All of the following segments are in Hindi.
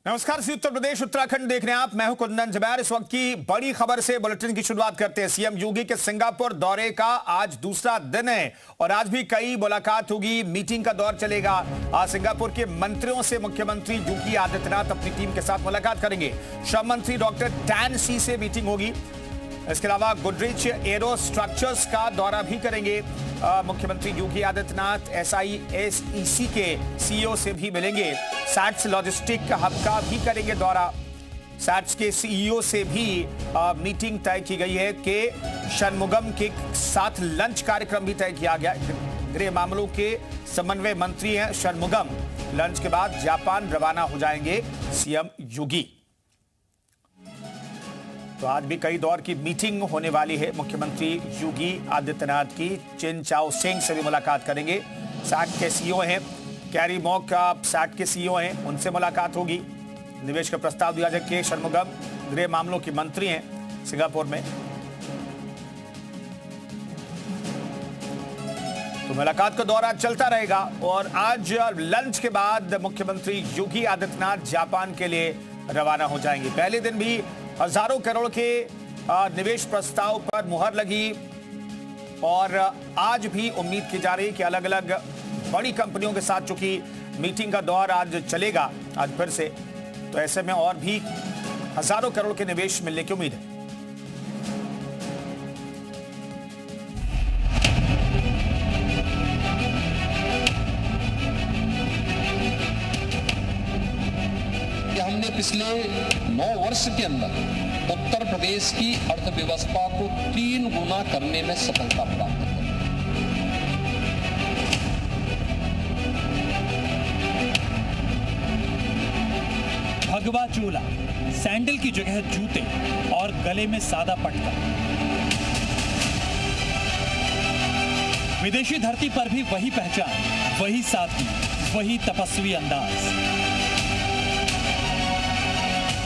नमस्कार, उत्तर प्रदेश उत्तराखंड देख रहे हैं आप। मैं हूं कुंदन जबैर। इस वक्त की बड़ी खबर से बुलेटिन की शुरुआत करते हैं। सीएम योगी के सिंगापुर दौरे का आज दूसरा दिन है और आज भी कई मुलाकात होगी, मीटिंग का दौर चलेगा। आज सिंगापुर के मंत्रियों से मुख्यमंत्री योगी आदित्यनाथ अपनी टीम के साथ मुलाकात करेंगे। श्रम मंत्री डॉक्टर टैन सी से मीटिंग होगी। इसके अलावा गोदरेज एरो स्ट्रक्चर्स का दौरा भी करेंगे मुख्यमंत्री योगी आदित्यनाथ। SISEC के CEO से भी मिलेंगे। सैट्स लॉजिस्टिक हब का भी करेंगे दौरा। सैट्स के CEO से भी मीटिंग तय की गई है कि षणमुगम के साथ लंच कार्यक्रम भी तय किया गया। गृह मामलों के समन्वय मंत्री हैं षणमुगम। लंच के बाद जापान रवाना हो जाएंगे सीएम योगी। तो आज भी कई दौर की मीटिंग होने वाली है। मुख्यमंत्री योगी आदित्यनाथ की चिन चाओ सिंह से भी मुलाकात करेंगे। सैट के CEO हैं कैरी मॉक का, सैट के CEO हैं, उनसे मुलाकात होगी। निवेश का प्रस्ताव दिया जाए के षणमुगम गृह मामलों के मंत्री हैं सिंगापुर में। तो मुलाकात का दौरा चलता रहेगा और आज लंच के बाद मुख्यमंत्री योगी आदित्यनाथ जापान के लिए रवाना हो जाएंगे। पहले दिन भी हजारों करोड़ के निवेश प्रस्ताव पर मुहर लगी और आज भी उम्मीद की जा रही है कि अलग अलग बड़ी कंपनियों के साथ चूंकि मीटिंग का दौर आज चलेगा आज फिर से, तो ऐसे में और भी हजारों करोड़ के निवेश मिलने की उम्मीद है। हमने पिछले 9 वर्ष के अंदर उत्तर प्रदेश की अर्थव्यवस्था को 3 गुना करने में सफलता प्राप्त की। भगवा चोला, सैंडल की जगह जूते और गले में सादा पटका। विदेशी धरती पर भी वही पहचान, वही सादगी, वही तपस्वी अंदाज।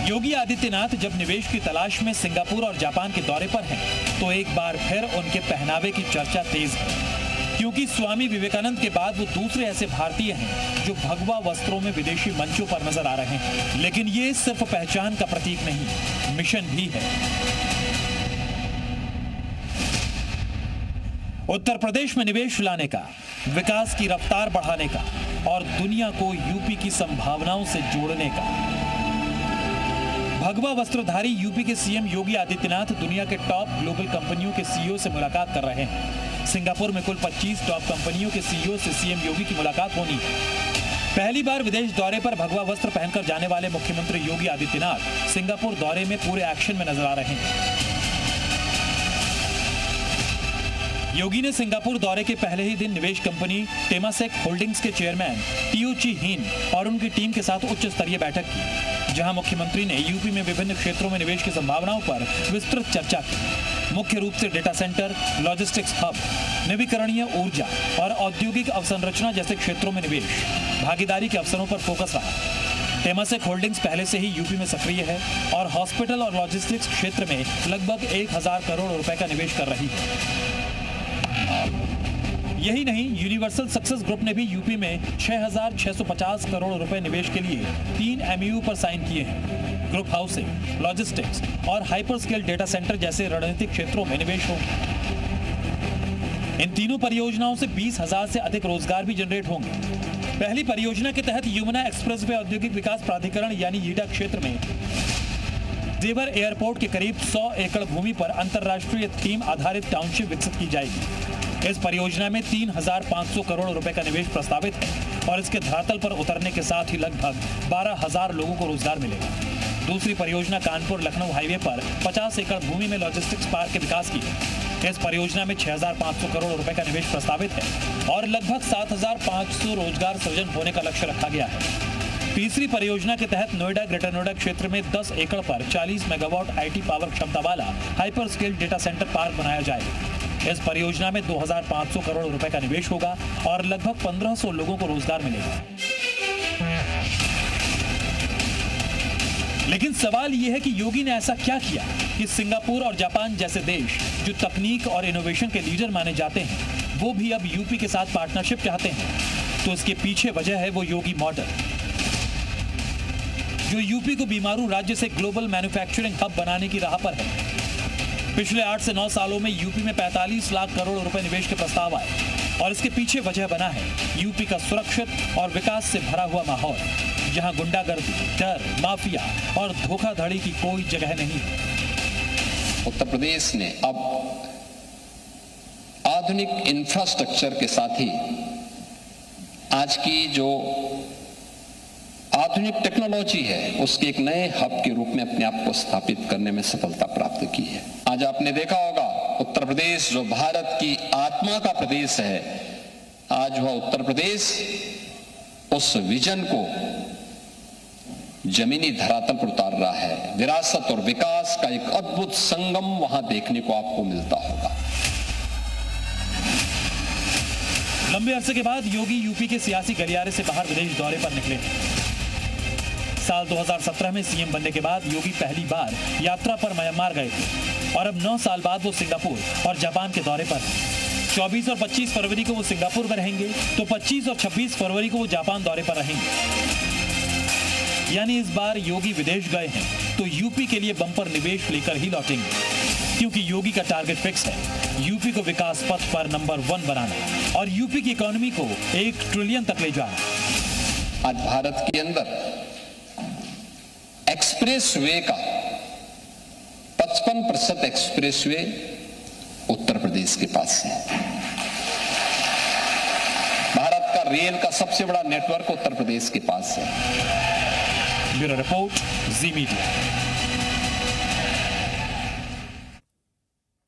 योगी आदित्यनाथ जब निवेश की तलाश में सिंगापुर और जापान के दौरे पर हैं, तो एक बार फिर उनके पहनावे की चर्चा तेज है, क्योंकि स्वामी विवेकानंद के बाद वो दूसरे ऐसे भारतीय हैं जो भगवा वस्त्रों में विदेशी मंचों पर नजर आ रहे हैं। लेकिन ये सिर्फ पहचान का प्रतीक नहीं, मिशन भी है। उत्तर प्रदेश में निवेश लाने का, विकास की रफ्तार बढ़ाने का और दुनिया को यूपी की संभावनाओं से जोड़ने का। भगवा वस्त्रधारी यूपी के सीएम योगी आदित्यनाथ दुनिया के टॉप ग्लोबल कंपनियों के CEO से मुलाकात कर रहे हैं। सिंगापुर में कुल 25 टॉप कंपनियों के CEO से सीएम योगी की मुलाकात होनी है। पहली बार विदेश दौरे पर भगवा वस्त्र पहनकर जाने वाले मुख्यमंत्री योगी आदित्यनाथ सिंगापुर दौरे में पूरे एक्शन में नजर आ रहे हैं। योगी ने सिंगापुर दौरे के पहले ही दिन निवेश कंपनी टेमासेक होल्डिंग्स के चेयरमैन टीओ ची हीन और उनकी टीम के साथ उच्च स्तरीय बैठक की, जहां मुख्यमंत्री ने यूपी में विभिन्न क्षेत्रों में निवेश की संभावनाओं पर विस्तृत चर्चा की। मुख्य रूप से डेटा सेंटर, लॉजिस्टिक्स हब, नवीकरणीय ऊर्जा और औद्योगिक अवसंरचना जैसे क्षेत्रों में निवेश भागीदारी के अवसरों पर फोकस रहा। टेमासेक होल्डिंग्स पहले से ही यूपी में सक्रिय है और हॉस्पिटल और लॉजिस्टिक्स क्षेत्र में लगभग 1000 करोड़ रुपए का निवेश कर रही है। यही नहीं, यूनिवर्सल सक्सेस ग्रुप ने भी यूपी में 6650 करोड़ रुपए निवेश के लिए 3 MOU पर साइन किए हैं। ग्रुप हाउसिंग, लॉजिस्टिक्स और हाइपर स्केल डेटा सेंटर जैसे रणनीतिक क्षेत्रों में निवेश होगा। इन तीनों परियोजनाओं से 20,000 से अधिक रोजगार भी जनरेट होंगे। पहली परियोजना के तहत यमुना एक्सप्रेसवे औद्योगिक विकास प्राधिकरण यानी YIDA क्षेत्र में जेवर एयरपोर्ट के करीब 100 एकड़ भूमि पर अंतर्राष्ट्रीय थीम आधारित टाउनशिप विकसित की जाएगी। इस परियोजना में 3,500 करोड़ रुपए का निवेश प्रस्तावित है और इसके धरातल पर उतरने के साथ ही लगभग 12,000 लोगों को रोजगार मिलेगा। दूसरी परियोजना कानपुर लखनऊ हाईवे पर 50 एकड़ भूमि में लॉजिस्टिक्स पार्क के विकास की है। इस परियोजना में 6,500 करोड़ रुपए का निवेश प्रस्तावित है और लगभग 7,500 रोजगार सृजन होने का लक्ष्य रखा गया है। तीसरी परियोजना के तहत नोएडा ग्रेटर नोएडा क्षेत्र में 10 एकड़ पर 40 मेगावाट IT पावर क्षमता वाला hyper scale data centre park बनाया जाएगा। इस परियोजना में 2,500 करोड़ रुपए का निवेश होगा और लगभग 1,500 लोगों को रोजगार मिलेगा। लेकिन सवाल यह है कि योगी ने ऐसा क्या किया कि सिंगापुर और जापान जैसे देश जो तकनीक और इनोवेशन के लीडर माने जाते हैं, वो भी अब यूपी के साथ पार्टनरशिप चाहते हैं। तो इसके पीछे वजह है वो योगी मॉडल। जो यूपी को बीमारू राज्य से ग्लोबल मैन्युफैक्चरिंग हब बनाने की राह पर है। पिछले 8 से 9 सालों में यूपी में 45 लाख करोड़ रुपए निवेश के प्रस्ताव आए और इसके पीछे वजह बना है यूपी का सुरक्षित और विकास से भरा हुआ माहौल, जहां गुंडागर्दी, डर, माफिया और धोखाधड़ी की कोई जगह नहीं है। उत्तर प्रदेश ने अब आधुनिक इंफ्रास्ट्रक्चर के साथ ही आज की जो आधुनिक टेक्नोलॉजी है उसके एक नए हब के रूप में अपने आप को स्थापित करने में सफलता प्राप्त की है। आज आपने देखा होगा उत्तर प्रदेश जो भारत की आत्मा का प्रदेश है, आज वह उत्तर प्रदेश उस विजन को जमीनी धरातल पर उतार रहा है। विरासत और विकास का एक अद्भुत संगम वहां देखने को आपको मिलता होगा। लंबे अरसे के बाद योगी यूपी के सियासी गलियारे से बाहर विदेश दौरे पर निकले। साल 2017 में सीएम बनने के बाद योगी पहली बार यात्रा पर म्यांमार गए थे और अब 9 साल बाद वो सिंगापुर और जापान के दौरे पर हैं। 24 और 25 फरवरी को वो सिंगापुर में रहेंगे तो 25 और 26 फरवरी को वो जापान दौरे पर रहेंगे। यानी इस बार योगी विदेश गए हैं तो यूपी के लिए बम्पर निवेश लेकर ही लौटेंगे, क्योंकि योगी का टारगेट फिक्स है यूपी को विकास पथ पर नंबर 1 बनाना और यूपी की इकोनॉमी को 1 ट्रिलियन तक ले जाना। आज भारत के अंदर एक्सप्रेसवे का 55% एक्सप्रेसवे उत्तर प्रदेश के पास है। भारत का रेल का सबसे बड़ा नेटवर्क उत्तर प्रदेश के पास है। ब्यूरो रिपोर्ट, जी मीडिया।